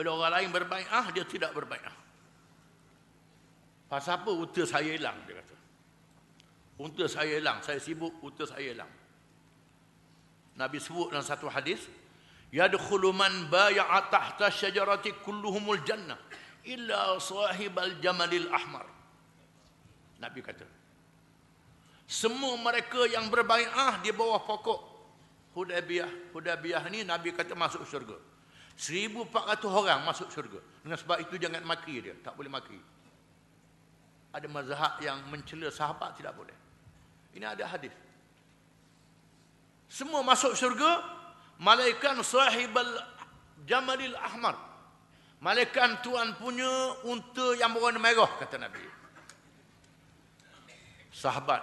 Bila orang lain berbai'ah, dia tidak berbai'ah. Pasal apa? Unta saya hilang, dia kata. Unta saya hilang, saya sibuk, unta saya hilang. Nabi sebut dalam satu hadis, yadkhulu man bai'a tahta syajarati kulluhumul jannah illa sahibal jamalil ahmar. Nabi kata, semua mereka yang berbai'ah di bawah pokok Hudaybiyah ni, Nabi kata masuk syurga. 1,400 orang masuk syurga. Dengan sebab itu jangan maki dia, tak boleh maki. Ada mazhab yang mencela sahabat, tidak boleh. Ini ada hadis. Semua masuk syurga, malaikat sahibal jamalil ahmar. Malaikat tuan punya unta yang berwarna merah, kata Nabi. Sahabat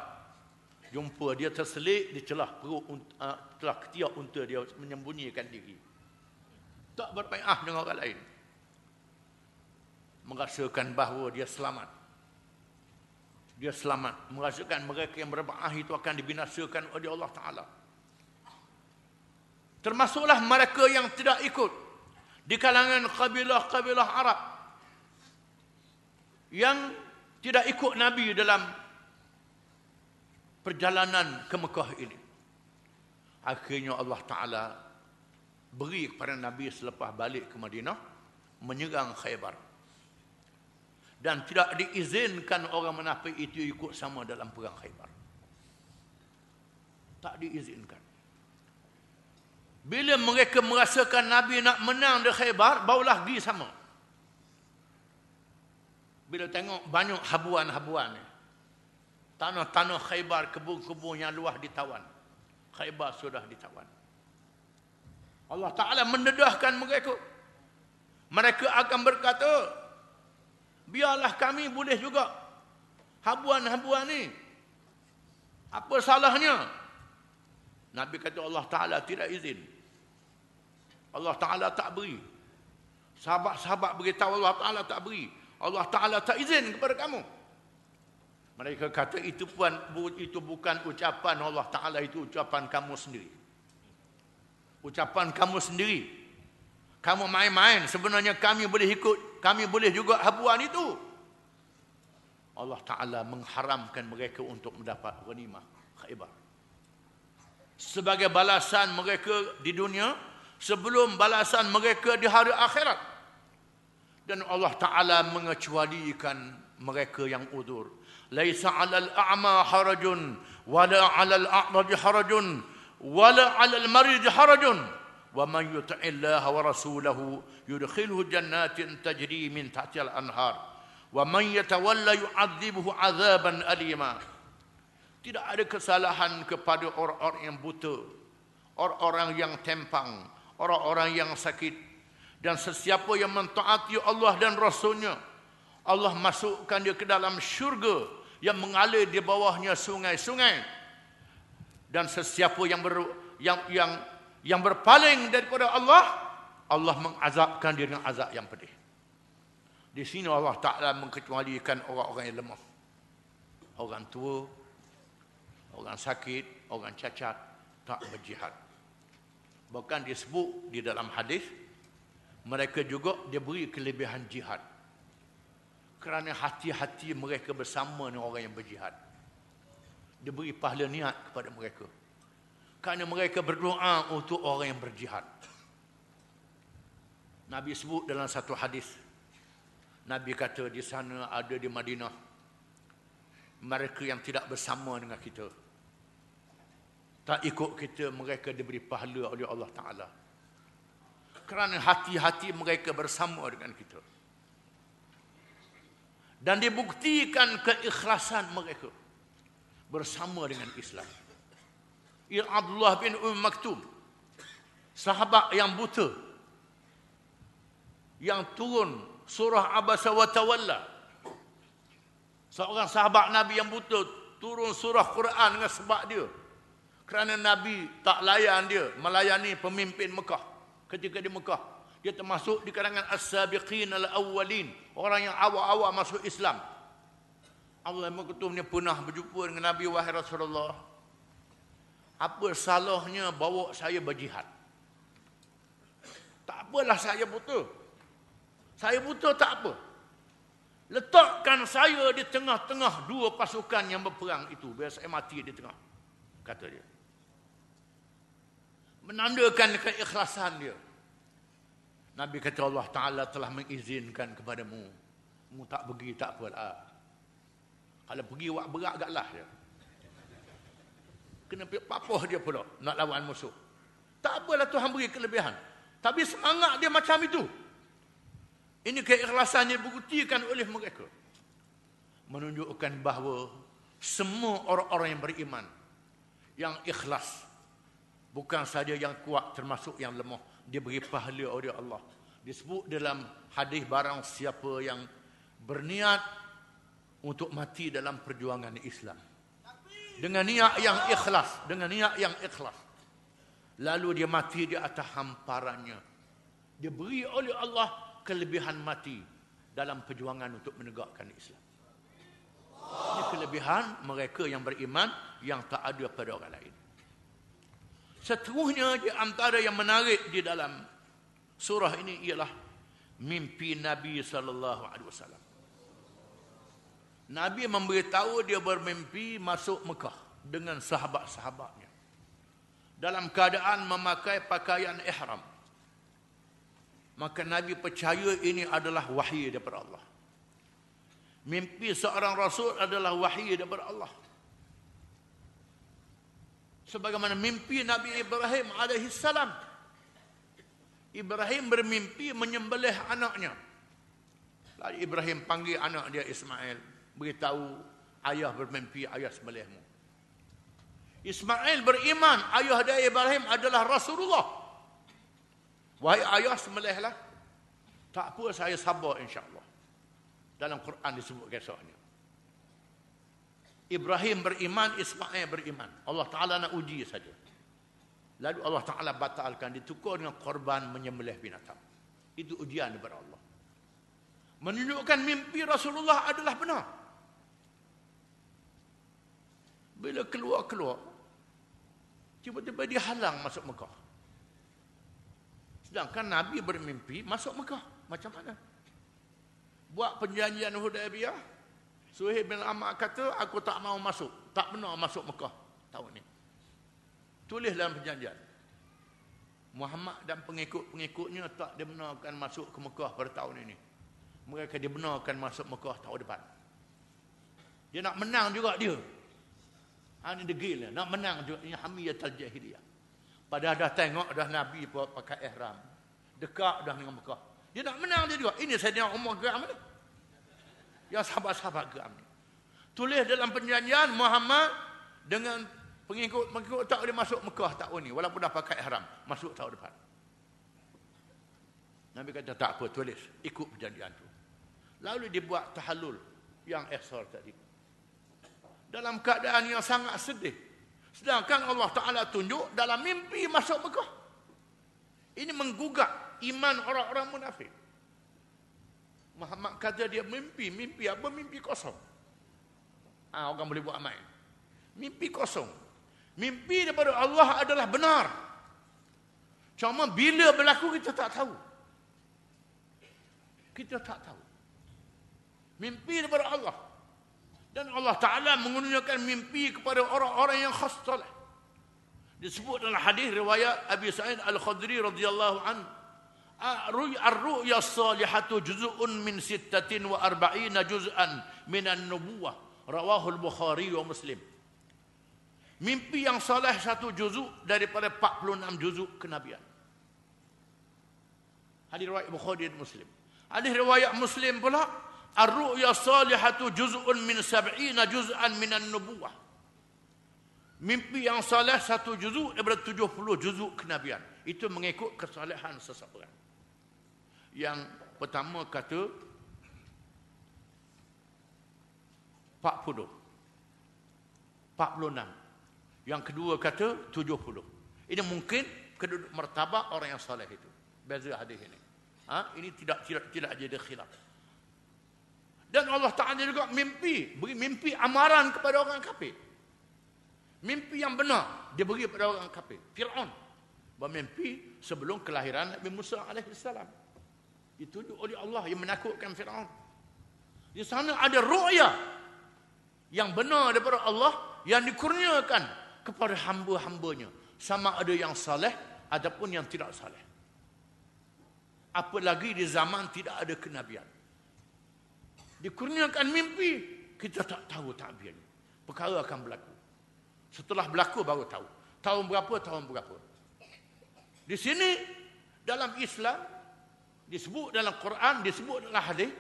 jumpa dia terselik di celah perut, celah ketiak unta dia, menyembunyikan diri. Tak berbai'ah dengan orang lain. Merasakan bahawa dia selamat. Dia selamat. Merasakan mereka yang berbai'ah itu akan dibinasakan oleh Allah Ta'ala. Termasuklah mereka yang tidak ikut di kalangan kabilah-kabilah Arab yang tidak ikut Nabi dalam perjalanan ke Mekah ini. Akhirnya Allah Ta'ala beri kepada Nabi selepas balik ke Madinah, menyerang Khaybar. Dan tidak diizinkan orang munafik itu ikut sama dalam perang Khaybar. Tak diizinkan. Bila mereka merasakan Nabi nak menang di Khaybar, barulah pergi sama. Bila tengok banyak habuan-habuan ni, tanah-tanah Khaybar, kebun-kebun yang luas ditawan. Khaybar sudah ditawan. Allah Ta'ala mendedahkan mereka. Mereka akan berkata, biarlah kami boleh juga habuan-habuan ni. Apa salahnya? Nabi kata Allah Ta'ala tidak izin. Allah Ta'ala tak beri. Sahabat-sahabat beritahu Allah Ta'ala tak beri. Allah Ta'ala tak izin kepada kamu. Mereka kata itu bukan ucapan Allah Ta'ala, itu ucapan kamu sendiri. Ucapan kamu sendiri. Kamu main-main. Sebenarnya kami boleh ikut. Kami boleh juga habuan itu. Allah Ta'ala mengharamkan mereka untuk mendapat ghanimah Khaybar. Sebagai balasan mereka di dunia, sebelum balasan mereka di hari akhirat. Dan Allah Ta'ala mengecualikan mereka yang udzur. Laisa 'alal a'ma harajun wala 'alal a'raj harajun wala 'alal marid harajun wa man yuti'illaha wa rasulahu yudkhilhu jannatin tajri min tahtiha al-anhar wa man yatawalla yu'adzibuhu 'adzaban alima. Tidak ada kesalahan kepada orang-orang yang buta, orang-orang yang tempang, orang-orang yang sakit, dan sesiapa yang mentaati Allah dan Rasulnya, Allah masukkan dia ke dalam syurga yang mengalir di bawahnya sungai-sungai. Dan sesiapa yang berpaling daripada Allah, Allah mengazabkan dia dengan azab yang pedih. Di sini Allah Ta'ala mengecualikan orang-orang yang lemah. Orang tua, orang sakit, orang cacat, tak berjihad. Bahkan disebut di dalam hadis, mereka juga diberi kelebihan jihad. Kerana hati-hati mereka bersama dengan orang yang berjihad. Diberi pahala niat kepada mereka. Kerana mereka berdoa untuk orang yang berjihad. Nabi sebut dalam satu hadis. Nabi kata di sana ada di Madinah mereka yang tidak bersama dengan kita. Tak ikut kita, mereka diberi pahala oleh Allah Ta'ala. Kerana hati-hati mereka bersama dengan kita. Dan dibuktikan keikhlasan mereka bersama dengan Islam. Abdullah bin Maktum, sahabat yang buta, yang turun surah Abasa wa Tawalla. Seorang sahabat Nabi yang buta turun surah Quran dengan sebab dia. Kerana Nabi tak layan dia melayani pemimpin Mekah. Ketika di Mekah, dia termasuk di kalangan as-sabiqin al-awwalin, orang yang awal-awal masuk Islam. Allah Maktum ni pernah berjumpa dengan Nabi, wahai Rasulullah, apa salahnya bawa saya berjihad? Tak apalah saya buta. Saya buta tak apa. Letakkan saya di tengah-tengah dua pasukan yang berperang itu. Biar saya mati di tengah. Kata dia. Menandakan keikhlasan dia. Nabi kata Allah Ta'ala telah mengizinkan kepadamu. Mu tak pergi tak apalah. Kalau pergi wak berat agaklah dia. Kena papah dia pula nak lawan musuh. Tak apalah Tuhan beri kelebihan. Tapi semangat dia macam itu. Ini keikhlasan yang dibuktikan oleh mereka. Menunjukkan bahawa semua orang-orang yang beriman, yang ikhlas, bukan saja yang kuat termasuk yang lemah, dia beri pahala oleh Allah. Disebut dalam hadis barang siapa yang berniat untuk mati dalam perjuangan Islam. Dengan niat yang ikhlas, lalu dia mati di atas hamparannya. Dia beri oleh Allah kelebihan mati dalam perjuangan untuk menegakkan Islam. Ini kelebihan mereka yang beriman yang tak ada pada orang lain. Seterusnya di antara yang menarik di dalam surah ini ialah mimpi Nabi SAW. Nabi memberitahu dia bermimpi masuk Mekah dengan sahabat-sahabatnya dalam keadaan memakai pakaian ihram. Maka Nabi percaya ini adalah wahyu daripada Allah. Mimpi seorang Rasul adalah wahyu daripada Allah. Sebagaimana mimpi Nabi Ibrahim alaihissalam. Ibrahim bermimpi menyembelih anaknya. Lalu Ibrahim panggil anak dia Ismail. Beritahu ayah bermimpi, ayah sembelihmu. Ismail beriman ayah dia Ibrahim adalah Rasulullah. Wahai ayah sembelihlah. Tak apa saya sabar insya-Allah. Dalam Quran disebut kisahnya. Ibrahim beriman, Ismail beriman. Allah Ta'ala nak uji saja. Lalu Allah Ta'ala batalkan, ditukar dengan korban menyembelih binatang. Itu ujian daripada Allah. Menunjukkan mimpi Rasulullah adalah benar. Bila keluar-keluar, tiba-tiba dihalang masuk Mekah. Sedangkan Nabi bermimpi masuk Mekah. Macam mana? Buat perjanjian Hudaybiyah, Suhaib bin Amr kata, aku tak mau masuk. Tak benar masuk Mekah tahun ni. Tulis dalam perjanjian. Muhammad dan pengikut-pengikutnya tak dibenarkan masuk ke Mekah pada tahun ini. Mereka dibenarkan masuk Mekah tahun depan. Dia nak menang juga dia. Ini degil. Nak menang juga. Ini hamiyatul jahiliyah. Padahal dah tengok dah Nabi pakai ihram. Dekat dah dengan Mekah. Dia nak menang dia juga. Ini Sayyidina Umar geram ni. Yang sahabat-sahabat geram ni. Tulis dalam perjanjian Muhammad dengan pengikut tak boleh masuk Mekah tahun ni. Walaupun dah pakai ihram. Masuk tahun depan. Nabi kata tak apa, tulis. Ikut perjanjian tu. Lalu dibuat tahallul yang ihsar tadi. Dalam keadaan yang sangat sedih. Sedangkan Allah Ta'ala tunjuk dalam mimpi masuk Mekah. Ini menggugat iman orang-orang munafik. Muhammad kata dia mimpi. Mimpi apa? Mimpi kosong. Orang boleh buat main. Mimpi kosong. Mimpi daripada Allah adalah benar. Cuma bila berlaku kita tak tahu. Kita tak tahu. Mimpi daripada Allah. Dan Allah Ta'ala menggunakan mimpi kepada orang-orang yang khas salih. Disebut dalam hadis riwayat Abi Sa'id Al-Khudri radhiyallahu anhu. Ar-ru'ya as-salihatu juz'un min 46 juz'an minan nubuwah. Rawahul Bukhari wa Muslim. Mimpi yang salih satu juzuk daripada 46 juzuk kenabian. Hadis riwayat Bukhari dan Muslim. Hadis riwayat Muslim pula, ar-ru'ya salihatu juz'un min 70 juz'an minan nubuwah. Mimpi yang salih satu juzuk daripada 70 juzuk kenabian. Itu mengikut kesalehan seseorang. Yang pertama kata 40. 46. Yang kedua kata 70. Ini mungkin keduduk martabat orang yang salih itu. Beza hadis ini. Ini tidak jadi khilaf. Dan Allah Ta'ala juga beri mimpi amaran kepada orang kafir. Mimpi yang benar dia beri kepada orang kafir. Fir'aun bermimpi sebelum kelahiran Nabi Musa alaihissalam. Ditunjuk oleh Allah yang menakutkan Firaun. Di sana ada ru'ya yang benar daripada Allah yang dikurniakan kepada hamba-hambanya. Sama ada yang saleh ataupun yang tidak saleh. Apalagi di zaman tidak ada kenabian. Dikurniakan mimpi, kita tak tahu takbirnya. Perkara akan berlaku. Setelah berlaku baru tahu. Tahun berapa. Di sini dalam Islam disebut dalam Quran, disebut dalam hadis,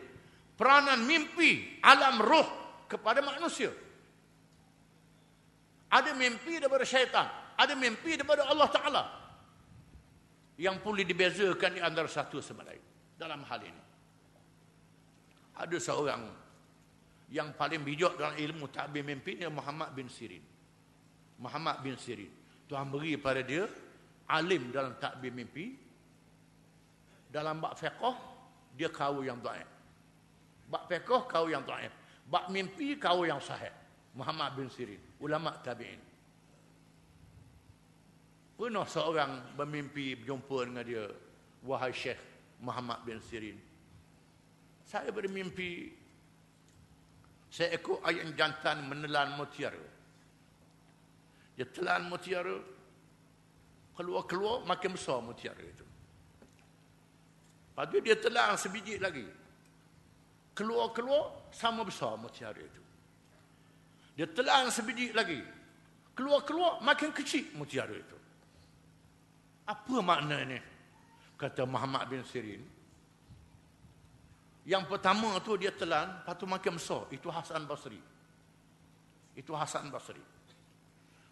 peranan mimpi alam roh kepada manusia. Ada mimpi daripada syaitan, ada mimpi daripada Allah Ta'ala yang boleh dibezakan di antara satu sama lain dalam hal ini. Ada seorang yang paling bijak dalam ilmu takbir mimpi, dia Muhammad bin Sirin. Muhammad bin Sirin, Tuhan beri pada dia alim dalam takbir mimpi. Dalam bab fiqh dia kau yang dhaif. Bab fiqh kau yang dhaif. Bab mimpi kau yang sahih. Muhammad bin Sirin, ulama tabi'in. Pernah seorang bermimpi berjumpa dengan dia, wahai Syekh Muhammad bin Sirin, saya bermimpi seekor ayam jantan menelan mutiara. Dia telan mutiara, keluar makin besar mutiara itu. Lepas tu dia telan sebiji lagi, keluar sama besar mutiara itu. Dia telan sebiji lagi, keluar makin kecil mutiara itu. Apa makna ini? Kata Muhammad bin Sirin, yang pertama tu dia telan, lepas tu makin besar. Itu Hasan Basri.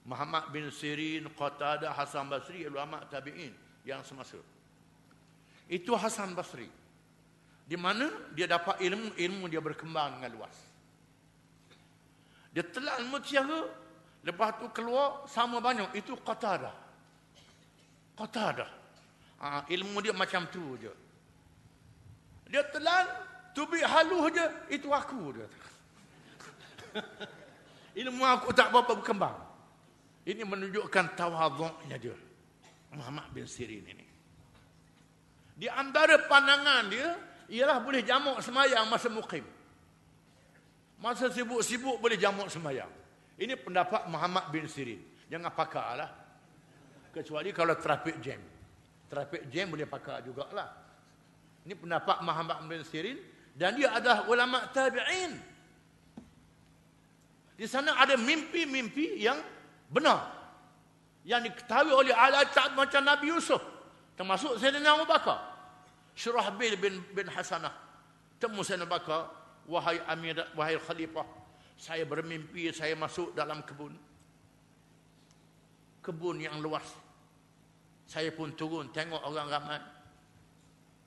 Muhammad bin Sirin, Qatadah, Hasan Basri, ulama tabi'in yang semasa. Itu Hasan Basri. Di mana dia dapat ilmu dia berkembang dengan luas. Dia telan mutiara, lepas tu keluar sama banyak. Itu Qatadah. Ilmu dia macam tu je. Dia telan, tubik halus je, itu aku dia. Ilmu aku tak berapa berkembang. Ini menunjukkan tawadhu'nya dia, Muhammad bin Sirin ini. Di antara pandangan dia ialah boleh jamak semayang masa muqim. Masa sibuk-sibuk boleh jamak semayang. Ini pendapat Muhammad bin Sirin. Jangan pakar lah. Kecuali kalau traffic jam. Traffic jam boleh pakar jugalah. Ini pendapat Muhammad bin Sirin. Dan dia adalah ulama tabi'in. Di sana ada mimpi-mimpi yang benar. Yang diketahui oleh al-Attab macam Nabi Yusuf. Termasuk Sayyidina Abu Bakar. Syurahbil bin Hasanah. Temu Sayyidina Abu Bakar. Wahai Amir, wahai Khalifah. Saya bermimpi saya masuk dalam kebun. Kebun yang luas. Saya pun turun tengok orang ramai.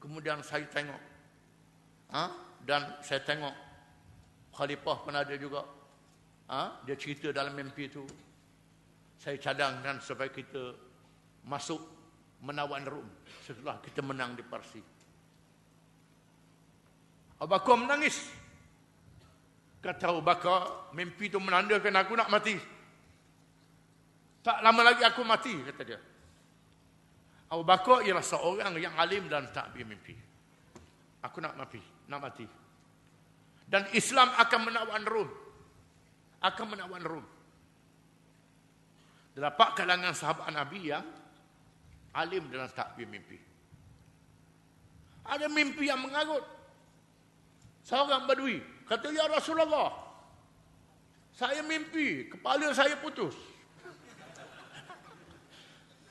Kemudian saya tengok. Dan saya tengok Khalifah pun ada juga. Dia cerita dalam mimpi itu. Saya cadangkan supaya kita masuk menawan Rom setelah kita menang di Parsi. Abu Bakar menangis. Kata Abu Bakar, mimpi itu menandakan aku nak mati. Tak lama lagi aku mati, kata dia. Abu Bakar ialah seorang yang alim dan takbir mimpi. Aku nak mati. Dan Islam akan menawan Rom. Terdapat kalangan sahabat Nabi yang alim dalam takbir mimpi. Ada mimpi yang mengarut. Seorang badui kata, ya Rasulullah, saya mimpi kepala saya putus.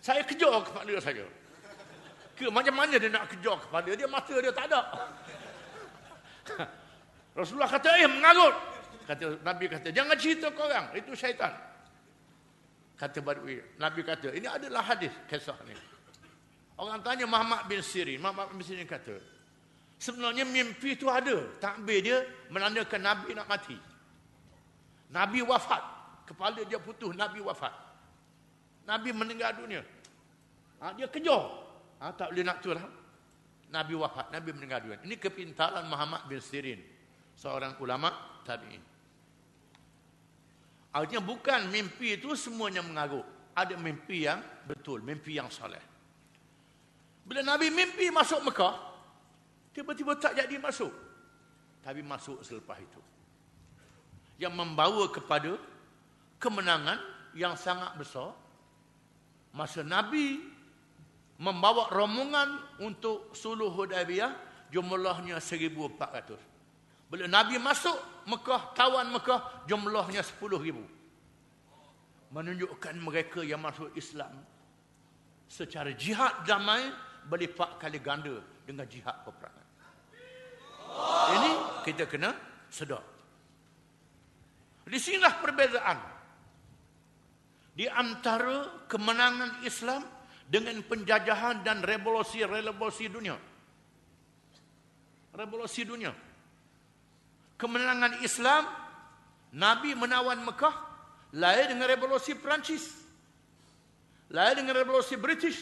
Saya kejar kepala saya. Macam mana dia nak kejar kepala dia? Mata dia tak ada. Rasulullah kata, mengarut. Nabi kata, jangan cerita ke orang, itu syaitan. Kata badui. Nabi kata, ini adalah hadis kisah ni. Orang tanya Muhammad bin Sirin. Muhammad bin Sirin kata, sebenarnya mimpi itu ada. Takbir dia menandakan Nabi nak mati. Nabi wafat. Kepala dia putus, Nabi wafat. Nabi meninggal dunia. Dia kejar. Tak boleh nak tu lah. Nabi wafat, Nabi meninggal dunia. Ini kepintaran Muhammad bin Sirin, seorang ulama tabi'in. Artinya bukan mimpi itu semuanya mengarut. Ada mimpi yang betul, mimpi yang soleh. Bila Nabi mimpi masuk Mekah, Tiba-tiba tak jadi masuk. Tapi masuk selepas itu. Yang membawa kepada kemenangan yang sangat besar. Masa Nabi membawa rombongan untuk Sulh Hudaibiyah, jumlahnya 1,400. Bila Nabi masuk Mekah, tawan Mekah, jumlahnya 10,000. Menunjukkan mereka yang masuk Islam secara jihad damai berlipat kali ganda dengan jihad peperangan. Ini kita kena sedar. Di sinilah perbezaan di antara kemenangan Islam dengan penjajahan dan revolusi dunia. Revolusi dunia. Kemenangan Islam, Nabi menawan Mekah, lain dengan revolusi Perancis, lain dengan revolusi British,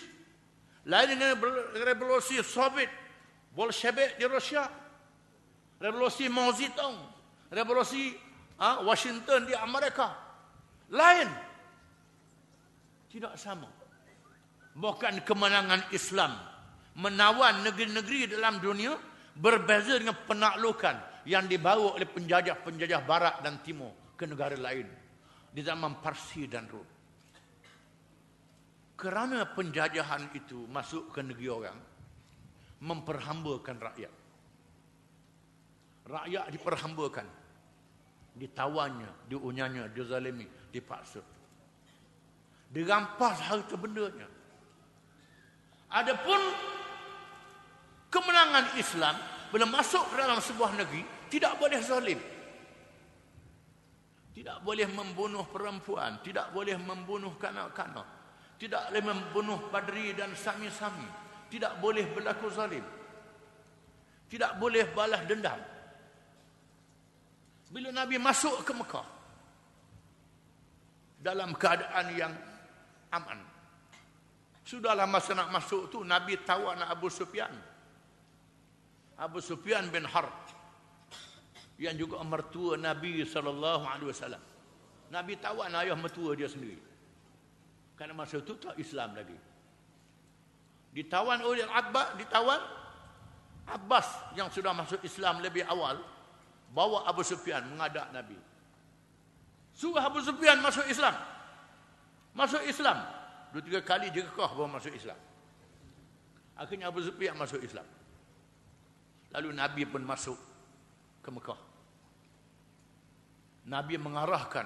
lain dengan revolusi Soviet, Bolshevik di Rusia, revolusi Mao Zedong, revolusi Washington di Amerika. Lain. Tidak sama. Bukan kemenangan Islam menawan negeri-negeri dalam dunia berbeza dengan penaklukan yang dibawa oleh penjajah-penjajah barat dan timur ke negara lain di zaman Parsi dan Rom. Kerana penjajahan itu masuk ke negeri orang, memperhambakan rakyat. Rakyat diperhambakan, ditawannya, diunyanya, dizalimi, dipaksa. Dirampas harta bendanya. Adapun kemenangan Islam bila masuk ke dalam sebuah negeri, tidak boleh zalim. Tidak boleh membunuh perempuan, tidak boleh membunuh kanak-kanak, tidak boleh membunuh padri dan sami-sami, tidak boleh berlaku zalim, tidak boleh balas dendam. Bila Nabi masuk ke Mekah dalam keadaan yang aman, sudahlah masa nak masuk tu Nabi tawan Abu Sufyan. Abu Sufyan bin Harb yang juga mertua Nabi SAW. Nabi tawan ayah mertua dia sendiri. Kerana masa itu tak Islam lagi. Ditawan oleh Abbas yang sudah masuk Islam lebih awal, bawa Abu Sufyan menghadap Nabi. Suruh Abu Sufyan masuk Islam. Masuk Islam. 2-3 kali dia kekeh baru masuk Islam. Akhirnya Abu Sufyan masuk Islam. Lalu Nabi pun masuk ke Mekah. Nabi mengarahkan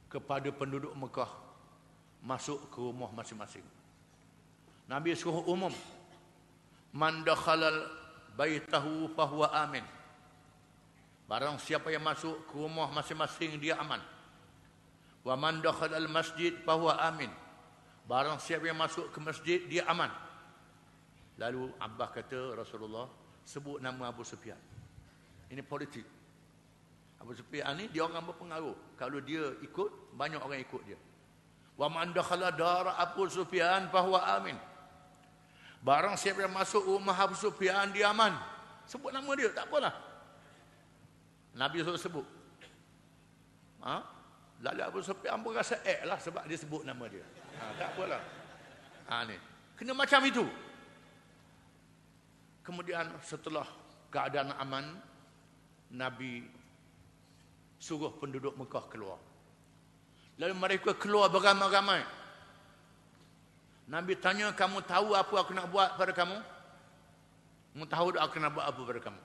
kepada penduduk Mekah masuk ke rumah masing-masing. Nabi suruh umum, man dakhalal baitahu fahuwa amin. Barang siapa yang masuk ke rumah masing-masing dia aman. Wa man dakhalal masjid fahuwa amin. Barang siapa yang masuk ke masjid dia aman. Lalu Abbas kata, Rasulullah sebut nama Abu Sufyan. Ini politik. Abu Sufyan ni dia orang berpengaruh. Kalau dia ikut, banyak orang ikut dia. Wa man dakhala dar Abu Sufyan fahuwa amin. Barang siapa yang masuk rumah Abu Sufyan dia aman. Sebut nama dia, tak apalah. Nabi suruh sebut. Lalu Abu Sufyan pun rasa lah sebab dia sebut nama dia. Tak apalah. Ni. Kena macam itu. Kemudian setelah keadaan aman, Nabi suruh penduduk Mekah keluar. Lalu mereka keluar beramai-ramai. Nabi tanya, kamu tahu apa aku nak buat pada kamu? Kamu tahu aku nak buat apa pada kamu?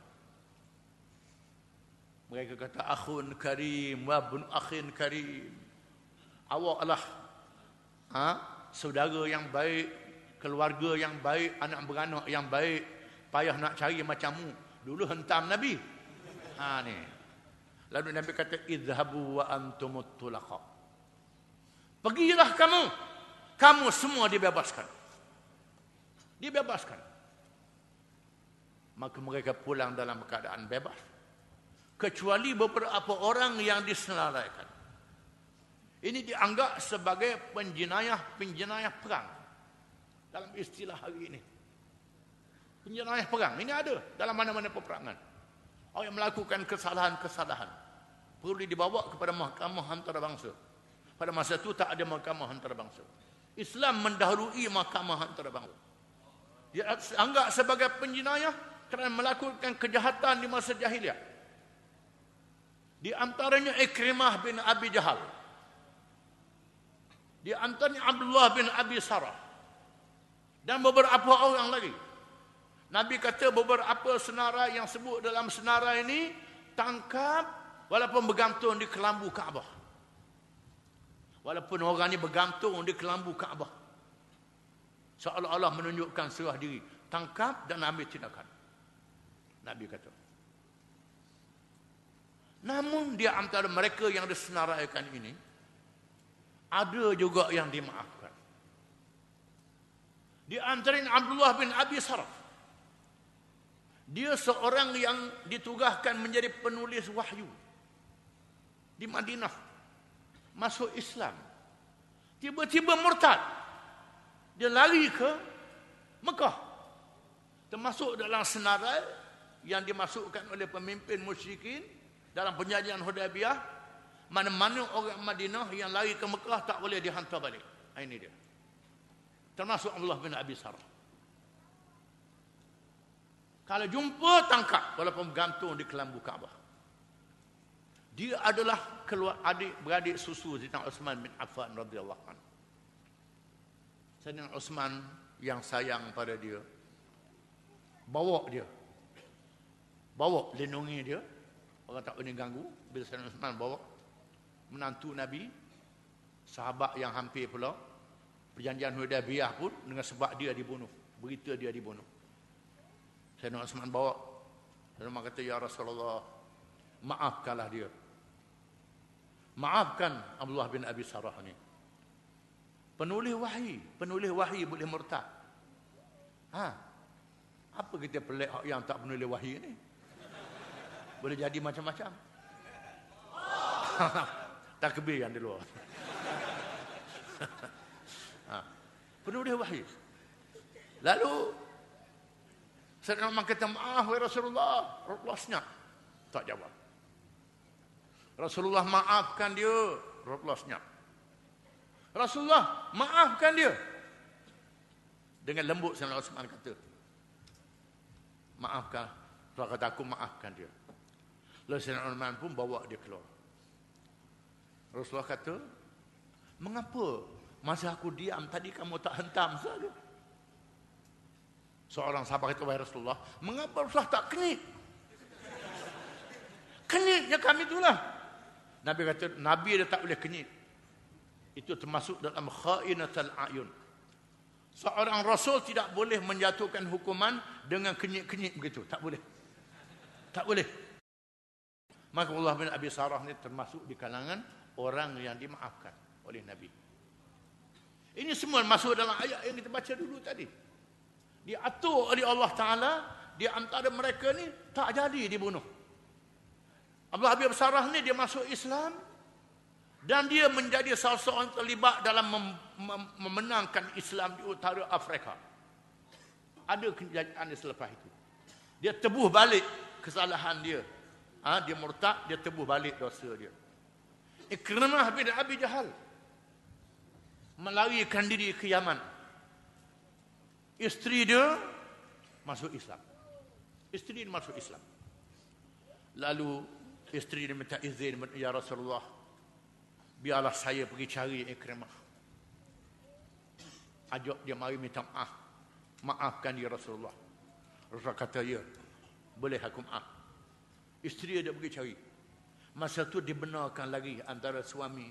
Mereka kata, akhun karim wa bun akhin karim. Awak adalah saudara yang baik, keluarga yang baik, anak beranak yang baik. Payah nak cari macammu. Dulu hentam Nabi. Ni. Lalu Nabi kata, idhabu wa antumut tulaqa. Pergilah kamu. Kamu semua dibebaskan. Dibebaskan. Maka mereka pulang dalam keadaan bebas. Kecuali beberapa orang yang disenaraikan. Ini dianggap sebagai penjenayah perang. Dalam istilah hari ini. Penjenayah perang. Ini ada dalam mana-mana peperangan. Orang yang melakukan kesalahan-kesalahan perlu dibawa kepada mahkamah antarabangsa. Pada masa itu tak ada mahkamah antarabangsa. Islam mendahului mahkamah antarabangsa. Dia anggap sebagai penjenayah kerana melakukan kejahatan di masa jahiliah. Di antaranya Ikrimah bin Abi Jahal. Di antaranya Abdullah bin Abi Sarah. Dan beberapa orang lagi. Nabi kata beberapa senarai yang sebut dalam senarai ini tangkap walaupun bergantung di kelambu Kaabah. Walaupun orang ini bergantung di kelambu Kaabah. Seolah-olah menunjukkan serah diri. Tangkap dan ambil tindakan. Nabi kata. Namun di antara mereka yang disenaraikan ini, ada juga yang dimaafkan. Di antaranya Abdullah bin Abi Saraf. Dia seorang yang ditugaskan menjadi penulis wahyu di Madinah. Masuk Islam. Tiba-tiba murtad. Dia lari ke Mekah. Termasuk dalam senarai yang dimasukkan oleh pemimpin musyrikin dalam perjanjian Hudaybiyah, mana-mana orang Madinah yang lari ke Mekah tak boleh dihantar balik. Ini dia. Termasuk Abdullah bin Abi Sarah. Kalau jumpa, tangkap walaupun bergantung di kelambu Kaabah. Dia adalah keluar adik-beradik susu Sayyidina Uthman bin Affan radhiyallahu anhu. Sayyidina Uthman yang sayang pada dia, bawa dia. Bawa, lindungi dia. Orang tak boleh ganggu. Bila Sayyidina Uthman bawa menantu Nabi, sahabat yang hampir pula, perjanjian Hudaybiyah pun dengan sebab dia dibunuh. Berita dia dibunuh. Sayyidina Uthman bawa. Sayyidina Uthman kata, ya Rasulullah, maafkanlah dia. Maafkan Abdullah bin Abi Sarah ni. Penulis wahyi boleh murtad. Apa kita pelik yang tak penulis wahyi ni? Boleh jadi macam-macam. Takbir yang di luar. Penulis wahyu. Lalu Sayyidina Umar kata, maaf wahai Rasulullah. Rasulullah senyap. Tak jawab. Rasulullah maafkan dia. Rasulullah senyap. Rasulullah maafkan dia. Dengan lembut Sayyidina Uthman kata, maafkan. Rasulullah kata, aku maafkan dia. Lalu Sayyidina Uthman pun bawa dia keluar. Rasulullah kata, mengapa masa aku diam tadi kamu tak hentam saja? Seorang sahabat kata, wahai Rasulullah, mengapa Rasulullah tak kenit? Kenitnya kami itulah. Nabi kata, Nabi dia tak boleh kenit. Itu termasuk dalam khainatul ayun. Seorang Rasul tidak boleh menjatuhkan hukuman dengan kenyit-kenyit begitu. Tak boleh. Tak boleh. Maka Abdullah bin Abi Sarah ni termasuk di kalangan orang yang dimaafkan oleh Nabi. Ini semua masuk dalam ayat yang kita baca dulu tadi. Diatur oleh Allah Ta'ala, di antara mereka ni tak jadi dibunuh. Abdullah bin Abi Sarah ni dia masuk Islam dan dia menjadi salah seorang terlibat dalam memenangkan Islam di utara Afrika. Ada kejadian selepas itu. Dia tebuh balik kesalahan dia. Dia murtad, dia tebuh balik dosa dia. Ikrimah bin Abi Jahal melarikan diri ke Yaman. Isteri dia masuk Islam. Isteri dia masuk Islam. Lalu isteri dia minta izin, ya Rasulullah, biarlah saya pergi cari Ikrimah. Ajak dia mari minta maaf. Maafkan dia Rasulullah. Rasulullah kata, ya, boleh aku maaf. Isteri dia pergi cari. Masa tu dibenarkan lagi antara suami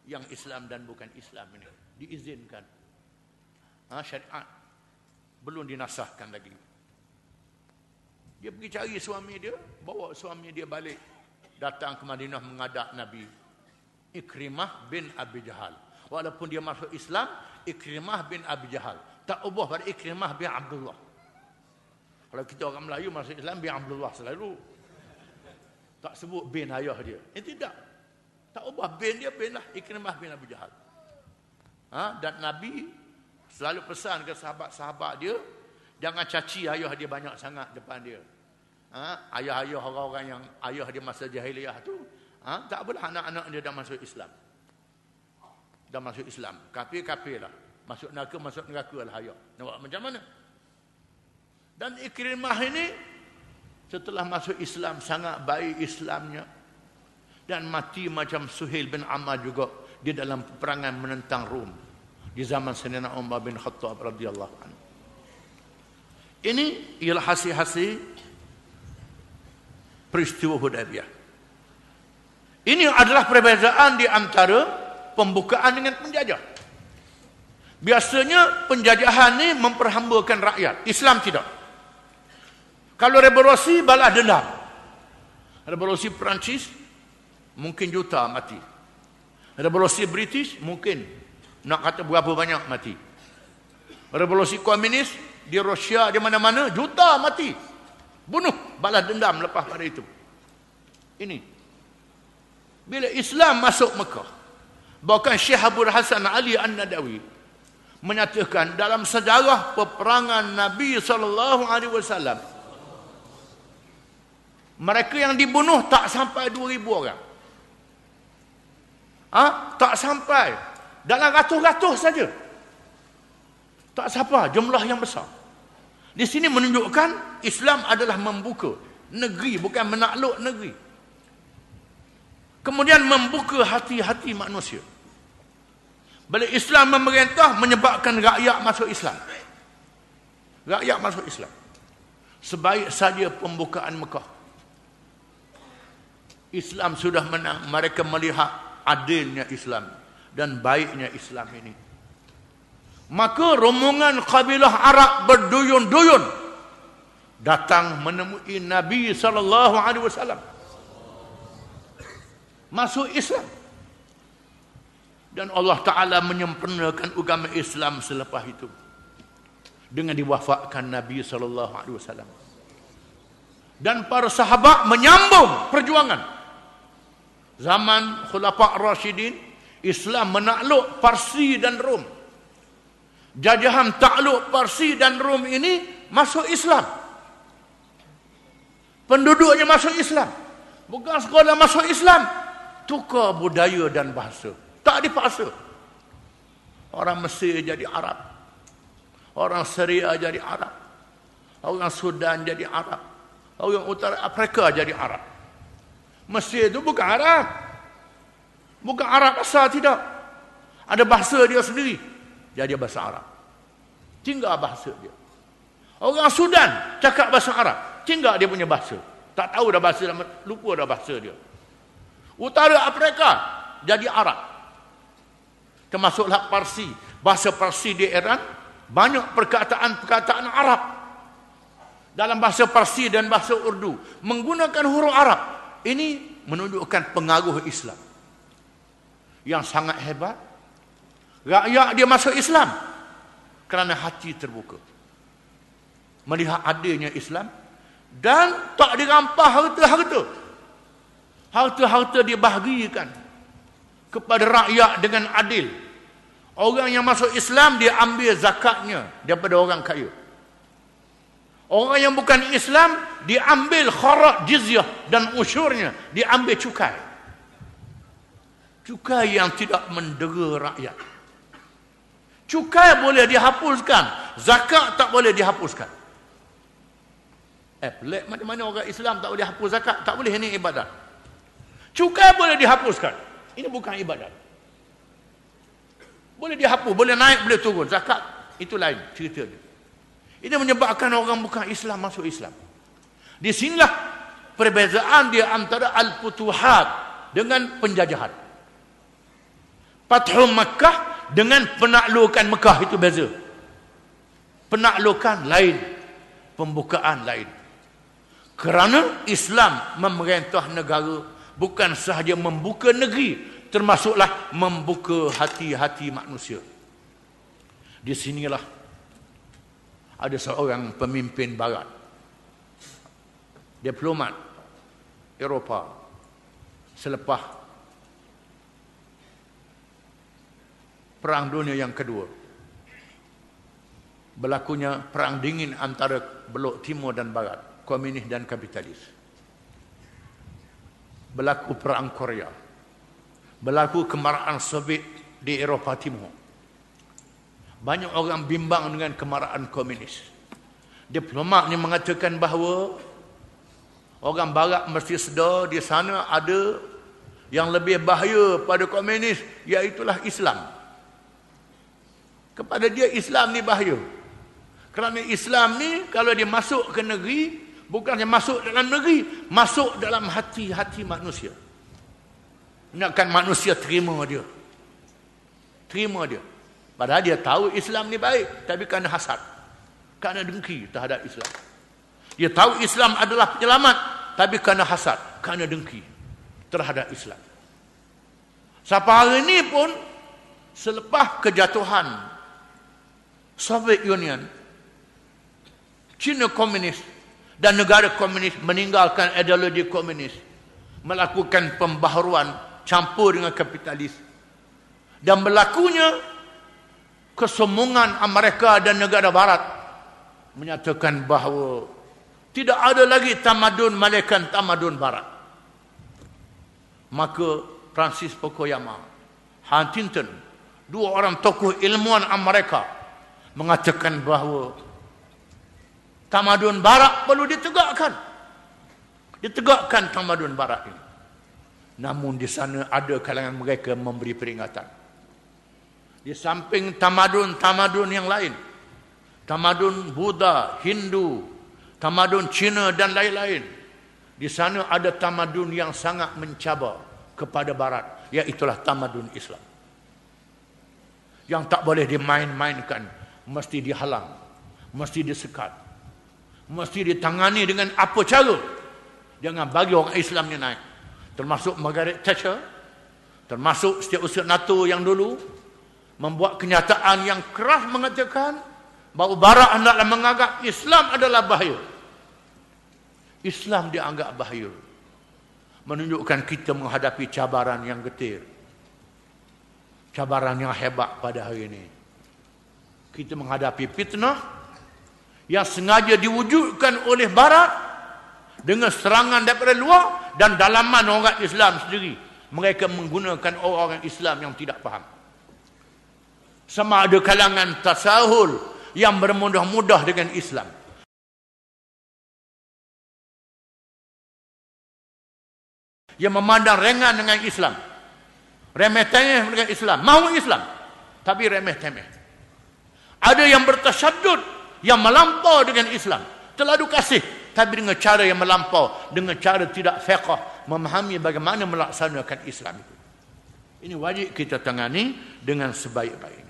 yang Islam dan bukan Islam ini. Diizinkan. Syariat belum dinasahkan lagi. Dia pergi cari suami dia, bawa suami dia balik. Datang ke Madinah menghadap Nabi. Ikrimah bin Abi Jahal. Walaupun dia masuk Islam, Ikrimah bin Abi Jahal. Tak ubah pada Ikrimah bin Abdullah. Kalau kita orang Melayu masuk Islam, bin Abdullah selalu. Tak sebut bin ayah dia. Tidak. Tak ubah bin dia, bin lah. Ikrimah bin Abi Jahal. Dan Nabi selalu pesan ke sahabat-sahabat dia, jangan caci ayah dia banyak sangat depan dia. Ayah-ayah orang-orang yang ayah dia masa jahiliyah tu, tak apalah anak-anak dia dah masuk Islam. Dah masuk Islam. Kafir-kafir lah. Masuk neraka lah ayah. Nak buat macam mana? Dan Ikrimah ini setelah masuk Islam sangat baik Islamnya, dan mati macam Suhail bin Ammar juga di dalam peperangan menentang Rom di zaman Sayyidina Umar bin Khattab radhiyallahu anhu. Ini ialah hasil-hasil peristiwa Hudaybiyah. Ini adalah perbezaan di antara pembukaan dengan penjajah. Biasanya penjajahan ini memperhambakan rakyat, Islam tidak. Kalau revolusi balas dendam. Revolusi Perancis mungkin juta mati. Revolusi British mungkin nak kata berapa banyak mati. Revolusi komunis di Rusia, di mana-mana juta mati. Bunuh, balas dendam lepas pada itu. Ini. Bila Islam masuk Mekah, bahkan Syekh Abdul Hasan Ali An-Nadawi menyatakan dalam sejarah peperangan Nabi SAW, mereka yang dibunuh tak sampai 2,000 orang. Tak sampai. Dalam ratus-ratus saja. Tak sampai jumlah yang besar. Di sini menunjukkan Islam adalah membuka negeri, bukan menakluk negeri. Kemudian membuka hati-hati manusia. Bila Islam memerintah, menyebabkan rakyat masuk Islam. Rakyat masuk Islam. Sebaik saja pembukaan Mekah, Islam sudah menang. Mereka melihat adilnya Islam dan baiknya Islam ini. Maka rombongan kabilah Arab berduyun-duyun datang menemui Nabi SAW. Masuk Islam. Dan Allah Ta'ala menyempurnakan agama Islam selepas itu dengan diwafatkan Nabi SAW. Dan para sahabat menyambung perjuangan. Zaman Khulafa' Rashidin, Islam menakluk Parsi dan Rom. Jajahan takluk Parsi dan Rom ini masuk Islam. Penduduknya masuk Islam. Bukan sekadar masuk Islam, tukar budaya dan bahasa. Tak dipaksa. Orang Mesir jadi Arab. Orang Syria jadi Arab. Orang Sudan jadi Arab. Orang Utara Afrika jadi Arab. Mesir itu bukan Arab. Bukan Arab asal, tidak. Ada bahasa dia sendiri. Jadi bahasa Arab. Tinggal bahasa dia. Orang Sudan cakap bahasa Arab. Tinggal dia punya bahasa. Tak tahu dah bahasa, lupa dah bahasa dia. Utara Afrika jadi Arab. Termasuklah Parsi. Bahasa Parsi di Iran banyak perkataan-perkataan Arab. Dalam bahasa Parsi dan bahasa Urdu menggunakan huruf Arab. Ini menunjukkan pengaruh Islam yang sangat hebat. Rakyat dia masuk Islam kerana hati terbuka, melihat adilnya Islam, dan tak dirampah harta-harta. Harta-harta dibahagikan kepada rakyat dengan adil. Orang yang masuk Islam dia ambil zakatnya daripada orang kaya. Orang yang bukan Islam diambil kharaj jizyah dan usyurnya, diambil cukai. Cukai yang tidak mendera rakyat. Cukai boleh dihapuskan, zakat tak boleh dihapuskan. Pelik mana-mana orang Islam tak boleh hapus zakat, tak boleh, ini ibadat. Cukai boleh dihapuskan. Ini bukan ibadat. Boleh dihapus, boleh naik, boleh turun. Zakat itu lain cerita dia. Ini menyebabkan orang bukan Islam masuk Islam. Di sinilah perbezaan dia antara al-futuhat dengan penjajahan. Fathu Makkah dengan penaklukan Mekah itu beza. Penaklukan lain, pembukaan lain. Kerana Islam memerintah negara bukan sahaja membuka negeri, termasuklah membuka hati-hati manusia. Di sinilah ada seorang pemimpin barat, diplomat Eropah, selepas Perang Dunia yang kedua, berlakunya perang dingin antara blok timur dan barat, komunis dan kapitalis. Berlaku perang Korea, berlaku kemarahan Soviet di Eropah Timur. Banyak orang bimbang dengan kemarahan komunis. Diplomat ni mengatakan bahawa orang barat mesti sedar di sana ada yang lebih bahaya pada komunis, iaitulah Islam. Kepada dia Islam ni bahaya. Kerana Islam ni kalau dia masuk ke negeri, bukannya masuk dalam negeri, masuk dalam hati-hati manusia. Nakkan manusia terima dia. Terima dia. Padahal dia tahu Islam ni baik, tapi kerana hasad, kerana dengki terhadap Islam. Dia tahu Islam adalah penyelamat, tapi kerana hasad, kerana dengki terhadap Islam. Sampai hari ini pun, selepas kejatuhan Soviet Union, Cina komunis dan negara komunis meninggalkan ideologi komunis, melakukan pembaharuan campur dengan kapitalis, dan berlakunya kesombongan Amerika dan negara barat menyatakan bahawa tidak ada lagi tamadun malaikat tamadun barat. Maka Francis Fukuyama, Huntington, dua orang tokoh ilmuwan Amerika mengatakan bahawa tamadun barat perlu ditegakkan. Ditegakkan tamadun barat ini. Namun di sana ada kalangan mereka memberi peringatan. Di samping tamadun-tamadun yang lain, tamadun Buddha, Hindu, tamadun Cina dan lain-lain, di sana ada tamadun yang sangat mencabar kepada barat, iaitulah tamadun Islam. Yang tak boleh dimain-mainkan, mesti dihalang, mesti disekat, mesti ditangani dengan apa cara. Jangan bagi orang Islam ni naik. Termasuk Margaret Thatcher, termasuk setiausaha NATO yang dulu membuat kenyataan yang keras mengatakan bahawa barat hendaklah menganggap Islam adalah bahaya. Islam dianggap bahaya. Menunjukkan kita menghadapi cabaran yang getir. Cabaran yang hebat pada hari ini. Kita menghadapi fitnah yang sengaja diwujudkan oleh barat dengan serangan daripada luar dan dalaman orang Islam sendiri. Mereka menggunakan orang Islam yang tidak faham. Sama ada kalangan tasahul yang bermudah-mudah dengan Islam. Yang memandang ringan dengan Islam. Remeh-temeh dengan Islam. Mahu Islam, tapi remeh-temeh. Ada yang bertasyadud, yang melampau dengan Islam. Terlalu kasih, tapi dengan cara yang melampau, dengan cara tidak fiqh, memahami bagaimana melaksanakan Islam itu. Ini wajib kita tangani dengan sebaik-baiknya.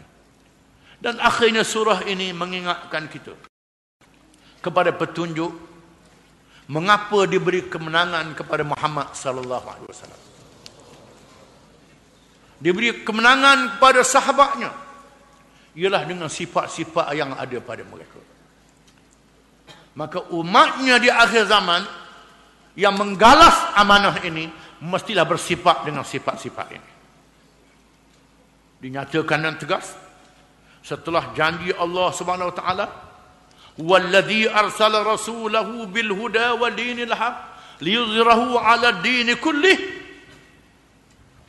Dan akhirnya surah ini mengingatkan kita kepada petunjuk mengapa diberi kemenangan kepada Muhammad sallallahu alaihi wasallam. Diberi kemenangan kepada sahabatnya ialah dengan sifat-sifat yang ada pada mereka. Maka umatnya di akhir zaman yang menggalas amanah ini mestilah bersifat dengan sifat-sifat ini. Dinyatakan dan tegas setelah janji Allah Subhanahu wa taala, "Walladzi arsala rasulahu bil huda wa dinil haq liyuzhirahu 'ala ad-din kullih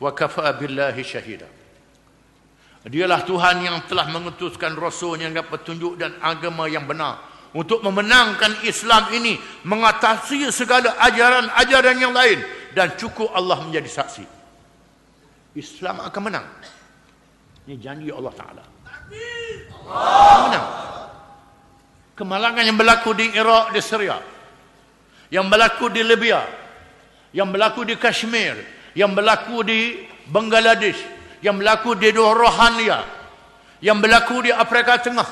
wa kafa billahi syahida." Dialah Tuhan yang telah mengutuskan rasulnya dengan petunjuk dan agama yang benar untuk memenangkan Islam ini mengatasi segala ajaran-ajaran yang lain, dan cukup Allah menjadi saksi. Islam akan menang. Ini janji Allah Ta'ala. Menang. Kemalangan yang berlaku di Iraq, di Syria, yang berlaku di Libya, yang berlaku di Kashmir, yang berlaku di Bangladesh, yang berlaku di Rohingya, yang berlaku di Afrika Tengah,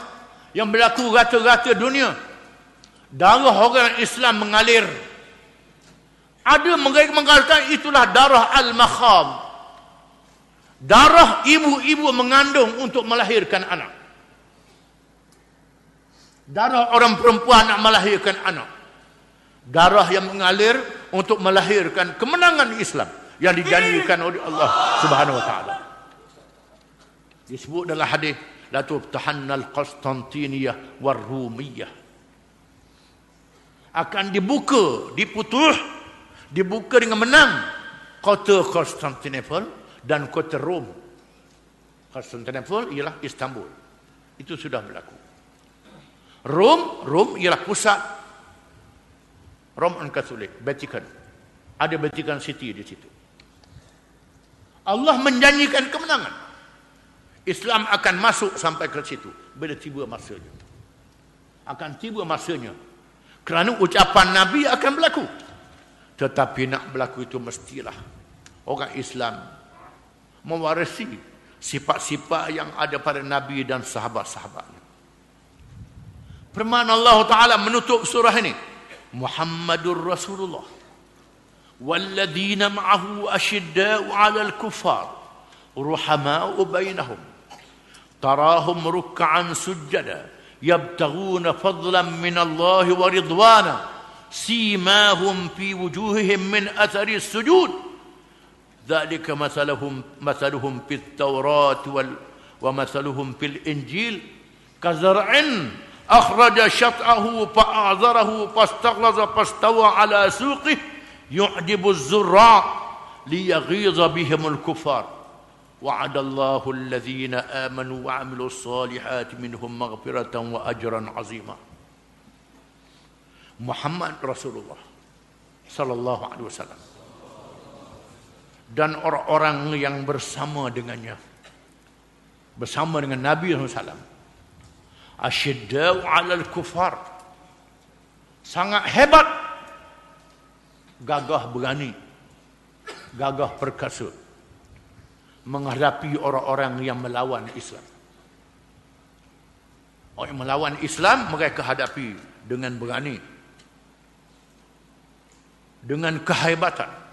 yang berlaku rata-rata dunia, darah orang Islam mengalir. Ada mereka mengatakan itulah darah al-makhab, darah ibu-ibu mengandung untuk melahirkan anak, darah orang perempuan nak melahirkan anak, darah yang mengalir untuk melahirkan kemenangan Islam yang dijanjikan oleh Allah Subhanahu wa taala. Disebut dalam hadis, la tuftahannal Qastantiniyah war Rumiyah, akan dibuka, dibuka dengan menang kota Konstantinopel dan kota Rom. Konstantinopel ialah Istanbul. Itu sudah berlaku. Rom ialah pusat Roman Catholic, Vatican. Ada Vatican City di situ. Allah menjanjikan kemenangan. Islam akan masuk sampai ke situ bila tiba masanya. Akan tiba masanya. Kerana ucapan Nabi akan berlaku. Tetapi nak berlaku itu mestilah orang Islam mewarisi sifat-sifat yang ada pada Nabi dan sahabat-sahabatnya. Firman Allah Ta'ala menutup surah ini. Muhammadur Rasulullah. Walladzina ma'ahu asyidda'u 'alal kuffar. Ruhama'u bainahum. Tarahum ruk'an sujjada. Yabtaghuna fadlan minallahi wa ridwana. Simahum fi wujuhihim min athari sujud. Dzalika mathaluhum fit Taurat wa mathaluhum fil Injil kazar'in akhraja syat'ahu fa'azarahu fastaghlaza fastawa ala suqih yu'jibu az-zurra' liyaghiza bihimul kuffar wa'adallahu alladhina amanu wa 'amilus salihati minhum maghfiratan wa ajran 'azima. Muhammad Rasulullah sallallahu alaihi wasallam dan orang-orang yang bersama dengannya, bersama dengan Nabi SAW, asyidda'u 'alal kufar, sangat hebat, gagah berani, gagah perkasa menghadapi orang-orang yang melawan Islam. Orang yang melawan Islam mereka hadapi dengan berani, dengan kehebatan.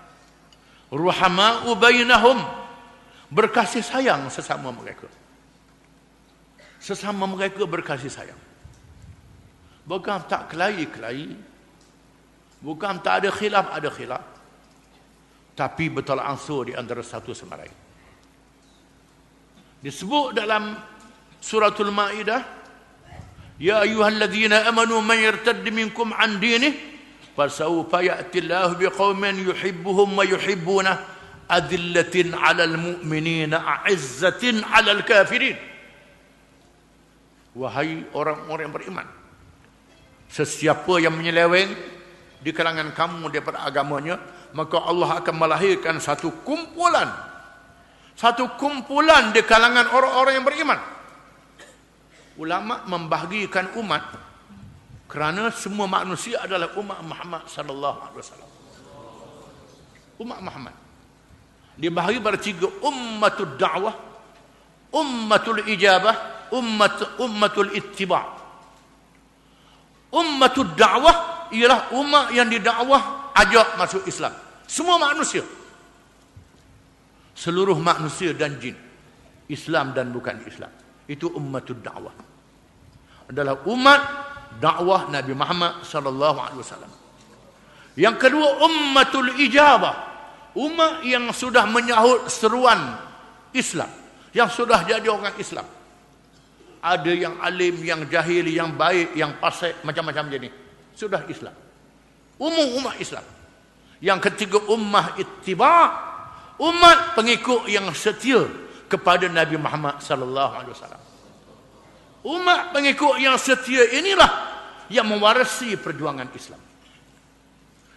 Ruhama'u bainahum, berkasih sayang sesama mereka. Sesama mereka berkasih sayang. Bukan tak kelahi-kelahi, bukan tak ada khilaf, tapi betul ansur di antara satu sama lain. Disebut dalam suratul Maidah, ya ayyuhalladzina amanu man yartadda minkum an dinihi fasawfa ya'ti Allahu biqaumin yuhibbuhum wa yuhibbunah adillatin 'alal mu'minina a'izzatin 'alal kafirin. Wahai orang-orang yang beriman, sesiapa yang menyeleweng di kalangan kamu daripada agamanya, maka Allah akan melahirkan satu kumpulan di kalangan orang-orang yang beriman. Ulama membahagikan umat kerana semua manusia adalah umat Muhammad sallallahu alaihi wasallam. Umat Muhammad dibahagi pada tiga: ummatul da'wah, ummatul ijabah, ummatul ittiba'. Ummatul da'wah ialah umat yang didakwah ajak masuk Islam. Semua manusia, seluruh manusia dan jin, Islam dan bukan Islam, itu ummatul da'wah. Adalah umat dakwah Nabi Muhammad sallallahu alaihi wasallam. Yang kedua, ummatul ijabah, umat yang sudah menyahut seruan Islam, yang sudah jadi orang Islam. Ada yang alim, yang jahil, yang baik, yang fasik, macam-macam jenis, sudah Islam. Umat Islam. Yang ketiga, ummah ittiba', umat pengikut yang setia kepada Nabi Muhammad sallallahu alaihi wasallam. Umat pengikut yang setia inilah yang mewarisi perjuangan Islam.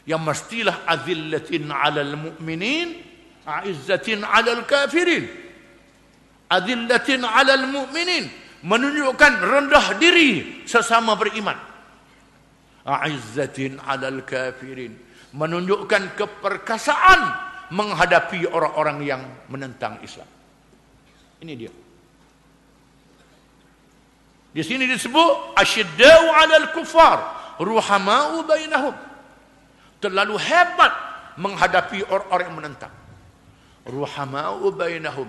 Yang mestilah azillatin 'alal mu'minin, a'izzatin 'alal kafirin. Azillatin 'alal mu'minin menunjukkan rendah diri sesama beriman. A'izzatin 'alal kafirin menunjukkan keperkasaan menghadapi orang-orang yang menentang Islam. Ini dia. Di sini disebut asyidda'u 'alal kuffar, ruhama'u bainahum. Terlalu hebat menghadapi orang-orang yang menentang. Ruhama'u bainahum,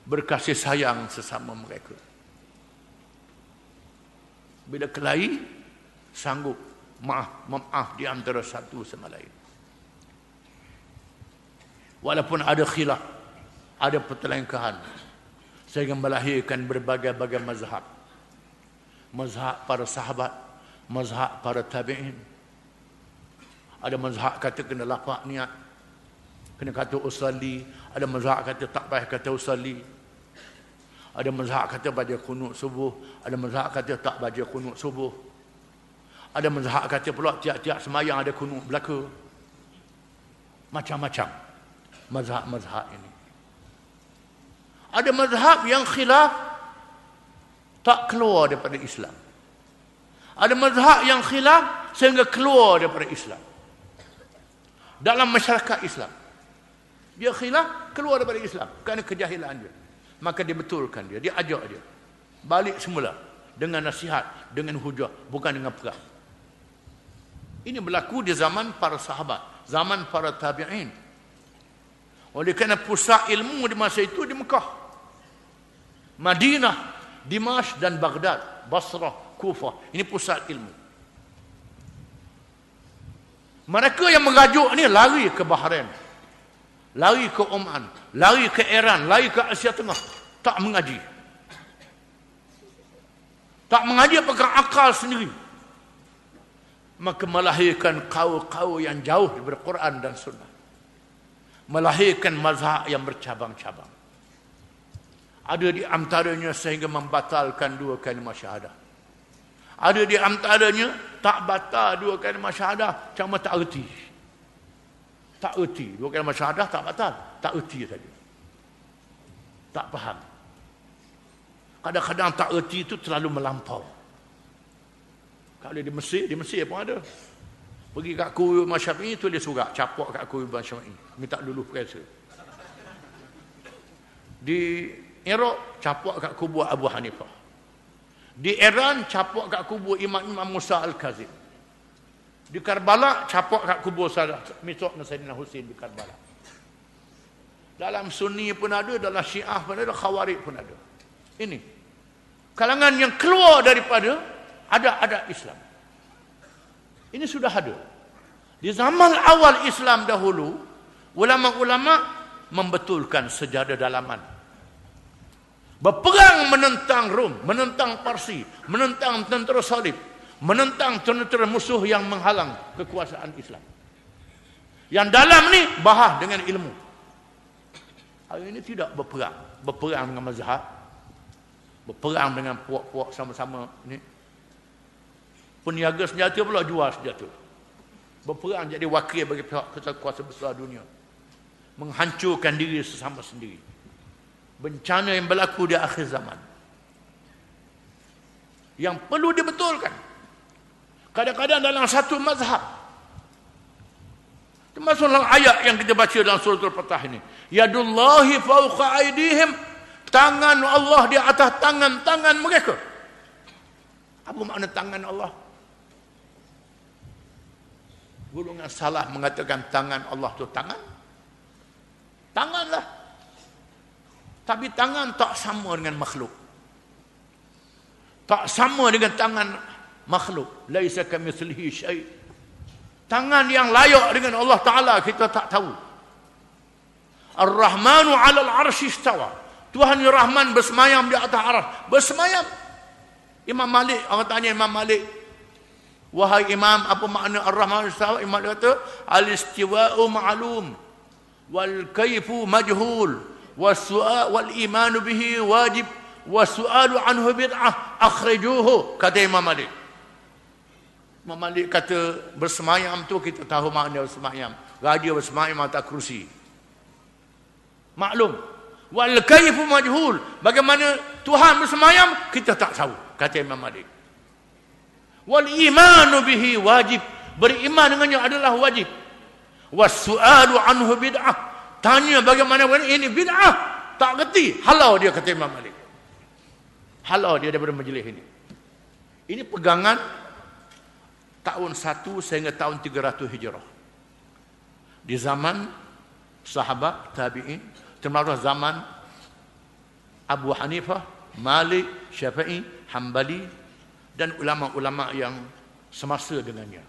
berkasih sayang sesama mereka. Bila kelahi, sanggup maaf di antara satu sama lain. Walaupun ada khilaf, ada pertelengkahan, sehingga melahirkan berbagai-bagai mazhab. Mazhab para sahabat, mazhab para tabi'in. Ada mazhab kata kena lafaz niat, kena kata usalli. Ada mazhab kata tak payah kata usalli. Ada mazhab kata baca kunut subuh, ada mazhab kata tak baca kunut subuh. Ada mazhab kata pula tiap-tiap semayang ada kunut belaka. Macam-macam mazhab-mazhab ini. Ada mazhab yang khilaf tak keluar daripada Islam. Ada mazhab yang khilaf sehingga keluar daripada Islam. Dalam masyarakat Islam, dia khilaf keluar daripada Islam kerana kejahilan dia. Maka dia betulkan dia ajak dia balik semula dengan nasihat, dengan hujah, bukan dengan perang. Ini berlaku di zaman para sahabat, zaman para tabi'in. Oleh kerana pusat ilmu di masa itu di Mekah, Madinah, Dimash dan Baghdad, Basrah, Kufah. Ini pusat ilmu. Mereka yang merajuk ni lari ke Bahrain, lari ke Oman, lari ke Iran, lari ke Asia Tengah. Tak mengaji. Tak mengaji pakai akal sendiri. Maka melahirkan kaum-kaum yang jauh daripada Quran dan Sunnah. Melahirkan mazhab yang bercabang-cabang. Ada di antaranya sehingga membatalkan 2 kalimah syahadah. Ada di antaranya tak batal 2 kalimah syahadah, cuma tak erti. Tak erti. 2 kalimah syahadah tak batal, tak erti saja. Tak faham. Kadang-kadang tak erti itu terlalu melampau. Kalau di Mesir pun ada. Pergi kat kubur Imam Syafi'i, tulis surat capok kat kubur Imam Syafi'i, minta luluh periksa. Di Iraq capok kat kubur Abu Hanifah. Di Iran capok kat kubur Imam Musa Al-Kazim. Di Karbala capok kat kubur Misok dan Sayyidina Husain di Karbala. Dalam Sunni pun ada, dalam Syiah pun ada, Khawarij pun ada. Ini kalangan yang keluar daripada ada Islam. Ini sudah ada. Di zaman awal Islam dahulu, ulama-ulama membetulkan sejarah dalaman. Berperang menentang Rom, menentang Parsi, menentang tentera salib, menentang tentera musuh yang menghalang kekuasaan Islam. Yang dalam ni bahas dengan ilmu. Hari ini tidak berperang. Berperang dengan mazhab, berperang dengan puak-puak sama-sama ni. Peniaga senjata pula jual senjata. Berperang jadi wakil bagi pihak kuasa besar dunia. Menghancurkan diri sesama sendiri. Bencana yang berlaku di akhir zaman. Yang perlu dibetulkan. Kadang-kadang dalam satu mazhab. Termasuk dalam ayat yang kita baca dalam surah Al-Fatah ini. Yadullahi fawqa aydihim. Tangan Allah di atas tangan-tangan mereka. Apa makna tangan Allah? Golongan salah mengatakan tangan Allah itu tangan. Tanganlah. Tapi tangan tak sama dengan makhluk. Tak sama dengan tangan makhluk. Laisa kamitslihi syai'. Tangan yang layak dengan Allah Ta'ala kita tak tahu. Ar-Rahmanu 'alal 'arsy istawa. Tuhan yang Rahman bersemayam di atas arsy. Bersemayam. Imam Malik, orang tanya Imam Malik, wahai Imam, apa makna Ar-Rahman istawa? Imam kata, al-istiwa'u ma'lum wal kaifu majhul was-su'al wal imanu bihi wajib was-su'alu anhu bid'ah akhrijuhu, kata Imam Malik. Imam Malik kata bersemayam tu kita tahu makna bersemayam. Raja bersemayam atas kerusi. Maklum. Wal kaifu majhul. Bagaimana Tuhan bersemayam kita tak tahu, kata Imam Malik. Wal imanu bihi wajib. Beriman dengannya adalah wajib. Was su'alu anhu bid'ah. Tanya bagaimana ini bid'ah. Tak kerti. Halau dia, kata Imam Malik. Halau dia daripada majlis ini. Ini pegangan tahun 1 sehingga tahun 300 Hijrah. Di zaman sahabat tabi'in, termasuk zaman Abu Hanifah, Malik, Syafi'i, Hambali dan ulama-ulama yang semasa dengannya.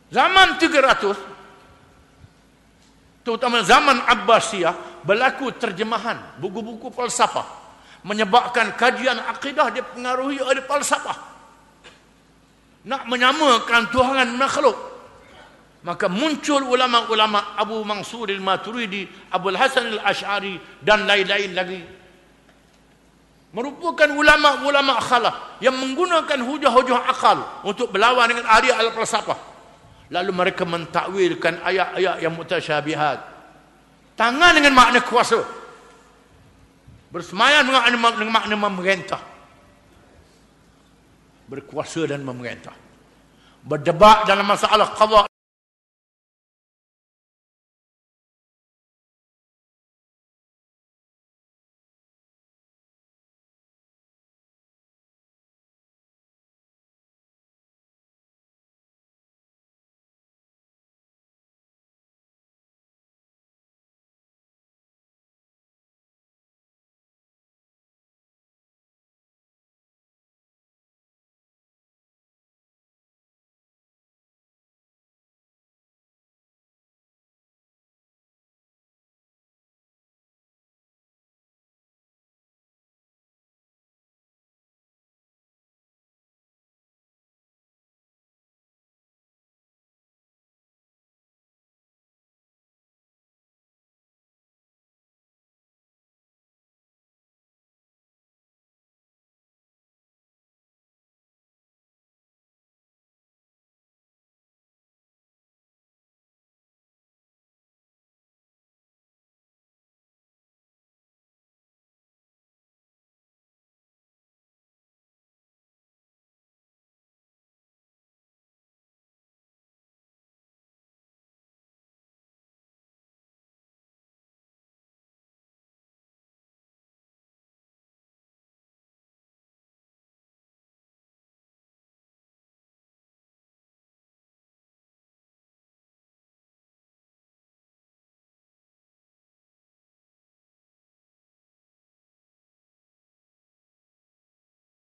Zaman 300, terutama zaman Abbasiyah, berlaku terjemahan buku-buku falsafah, menyebabkan kajian akidah dipengaruhi oleh falsafah. Nak menyamakan Tuhan makhluk. Maka muncul ulama-ulama Abu Mansur al-Maturidi, Abu Hasan al-Ash'ari dan lain-lain lagi merupakan ulama-ulama khalaf yang menggunakan hujah-hujah akal untuk berlawan dengan ahli al-falsafah. Lalu mereka mentakwilkan ayat-ayat yang mutasyabihat. Tangan dengan makna kuasa. Bersemayam dengan makna memerintah. Berkuasa dan memerintah. Berdebat dalam masalah qada